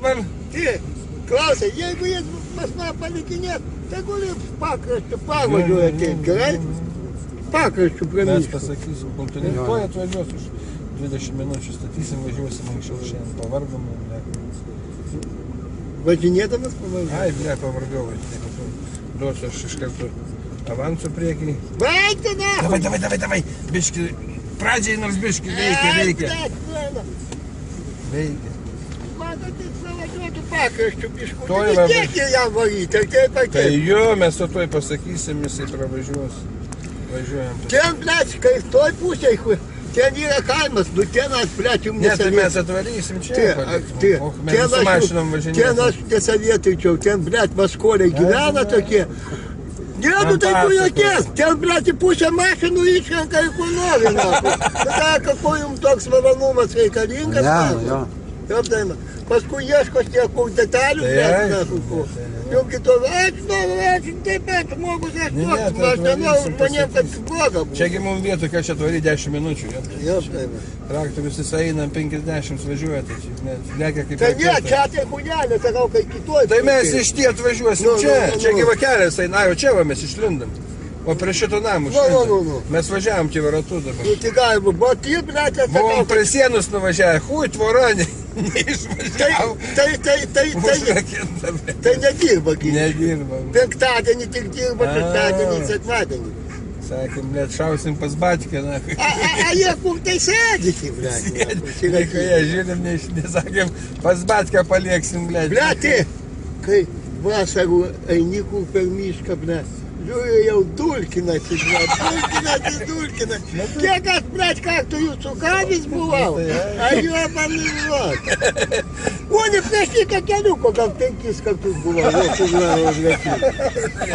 dabar? Ty, klausai, jeigu jis mašiną palikinės, tegul jis pakraščiu pavažiuoja taip, gerai? Pakraščiu prie Mes miško. pasakysim, kultūrinį. Tuoj atvažiuos už 20 minučių, statysim, važiuosim anksčiau šiandien, pavargom. Važinėdamas pavažiuoja. Ai, ble, pavargau, važinėdamas. Duosiu aš iš karto avansų priekį. Baigti, ne? Davai, biški, pradžiai nors biški veikia. Veikia. Matot, jis pavažiuotų pakraščiu biškų. Tuoj Vis labai. tiek jie jam varyti, ar taip, ar Tai taip. jo, mes to tuoj pasakysim, jisai pravažiuos. Važiuojam. Ten, blėt, kai toj pusėj, ten yra kaimas, nu ten aš, blėt, jums Ne, tai nesavėtų. mes atvarysim čia. Mes Ten su mašinom ten važinėsim. aš nesavėtaičiau, ten, blėt, maskoliai gyvena tokie. Ne, nu tai tu jokies, ten, blėt, į pusę mašinų išrenka į kur nori, na. Tada, kako jums toks malonumas reikalingas, na. Taip, tai, paskui ieškos tiek kur detalių, Tai blėt, aišku, na, kuku. tai, Jau kito, aš taip pat, žmogus, aš Ne, toks, tai aš nenau atvarysim, žmonėm, kad pasakysim. bloga būtų. Čiagi mums vietų, kad čia atvaryti 10 minučių. Jau, taip. Traktorius jis eina 50 važiuoja, tai čia lekia kaip Tai ne, raketa. čia tai hudelė, sakau, kai kitoj. Tai mes pusėj. iš tie atvažiuosim Nu, čia. nu, nu, Čia nu. gyva kelias eina, jau čia va mes išlindam. O prie šito namų Nu, išlindam. Mes važiavam čia varatu dabar. Nu, tai galima, bet jie, blėt, sakau, Buvom prie sienos nuvažiavę, hui, tvora, neišvažiavom. tai Užrakintą, bet tai nedirba, gyvai. nedirbam. Penktadienį tik dirba, A. šeštadienį, sekmadienį. Sakėm, blėt, šausim pas Batkę, na. A jie kur tai sėdėsi, blėt. Nieko žiūrim, nesakėm, pas Batkę palieksim, blėt. Blėt, kai vasarų eini kur per mišką, blėt. Žiūrėjau, jau dulkinasi, blėt, dulkinasi. Kiek aš, blėt, kartų jūsų gavis buvau, a jo pamiršot. O ne prieš šitą keliuko, gal 5 kartus buvau, jūsų gavis.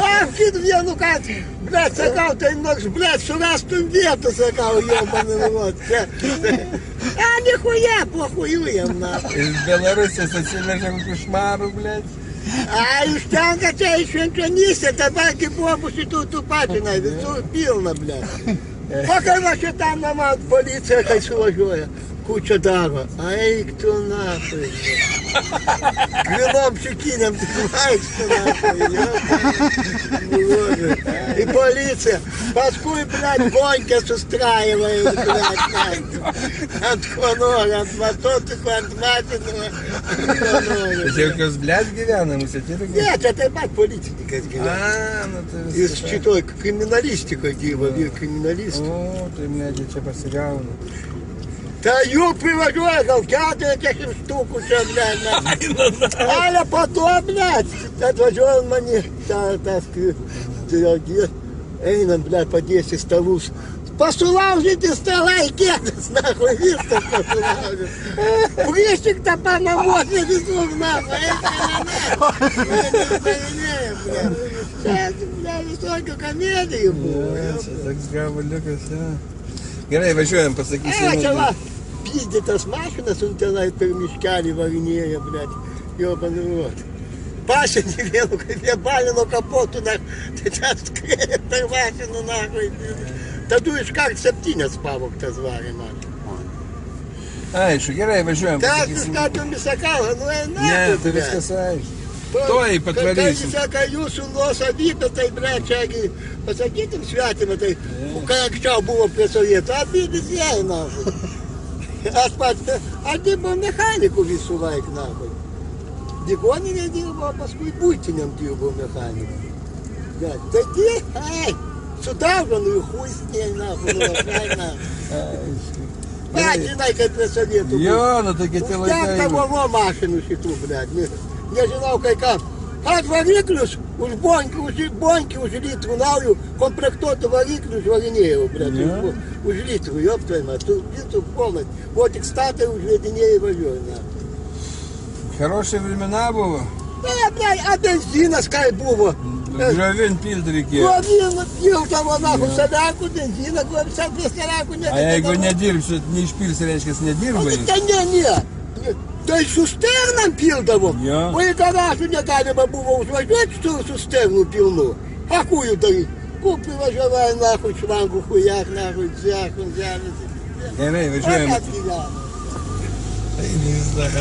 Aš kit vienu kartu, blėt, sakau, tai nors, blėt, surastum vietą, sakau, jo pamiršot. A, nichuja, pohujujam, na. Iš Belarusijos atsivežėm košmarų, blėt. A, užtenka čia iš Švenčionysė, dabar kaip buvo mūsų tų patinai, visur pilna, ble. O kai va šitam namą policija, kai suvažiuoja, kur čia daro? Eik tu nafai. Grilom šikinėm tik vaikštų nafai. Į policiją. Paskui, ble, bonkę sustraiva, ble, ant ko nori, ant matotukų, ant matinų. Bet jau kas, blėt, gyvena, mūsų irgi. Ne, čia taip pat policininkas gyvena. A, nu tai Jis viskas. šitoj kriminalistikoje dirba, vyr kriminalistų. O, tai medžiai čia pasigauna. Tai jų privažiuoja gal 40 štukų čia, blėt. Ale po to, blėt, atvažiuoja mani, tas, einam, blėt, padėsi stalus. Pasulaužyti stalai kėdas, nahui, viskas pasulaužyti. Prieš tik tą panamuoti visur, nahui, čia, blėt, visokių komedijų buvo. Čia toks gabaliukas, ja. Gerai, važiuojam, pasakysim. Čia va, pizdytas mašinas, un tenai per miškelį varinėja, blėt, jo panuruot. Pašinį vienu, kaip jie balino kapotų, tai čia skrėja per mašiną, nahui. Tada iškart 7 pavogtas varė man. Aišku, gerai, važiuojam, Tai aš pasakysim. iškartum visą kalą, nu Ne, tai viskas aišku. Tuoj patvarysim. Kai sako, jūsų nuosavybė, tai brečiagi, pasakytum svetimą, tai kai anksčiau buvo prie sovietų, abydis jai, nahui. Aš pats, aš dirbau mechanikų visų laik, nahui. Ligoninė dirbo, paskui būtiniam dirbo mechanikų. Tai tie, ai, sudaužanu į huisnė, nahui, Aišku. Bet žinai, kaip prie sovietų buvo. Jo, nu tai kiti laikai. Užtekdavo mašinų šitų, blėt. Nežinau, kai ką. Aš variklius už bonkį, už litrų naujų, komplektuotų variklius varinėjau, blėt. Jo. Už litrų, joptojama. Tu visų polnai. O tik statai užvedinėjai važiuoja. Хорошие времена buvo. Ne, blėt, a benzinas kai buvo. Gravin pilt reikėjo. Gloviną piltavo, nahu, sadakų, benziną, gloviną, sadakų, A jeigu nedirbsit, neišpilsi, reiškia, nedirbai. Ne. Tai su sternam pildavom. Jo. O į garažų negalima buvo užvažiuoti su sternu pilnu. A kujų daryti? Kur privažiavai, nahu, švangų, hujak, nahu, dzekų, žemės. Gerai, važiuojam. O kas gyvena? Tai vis dar.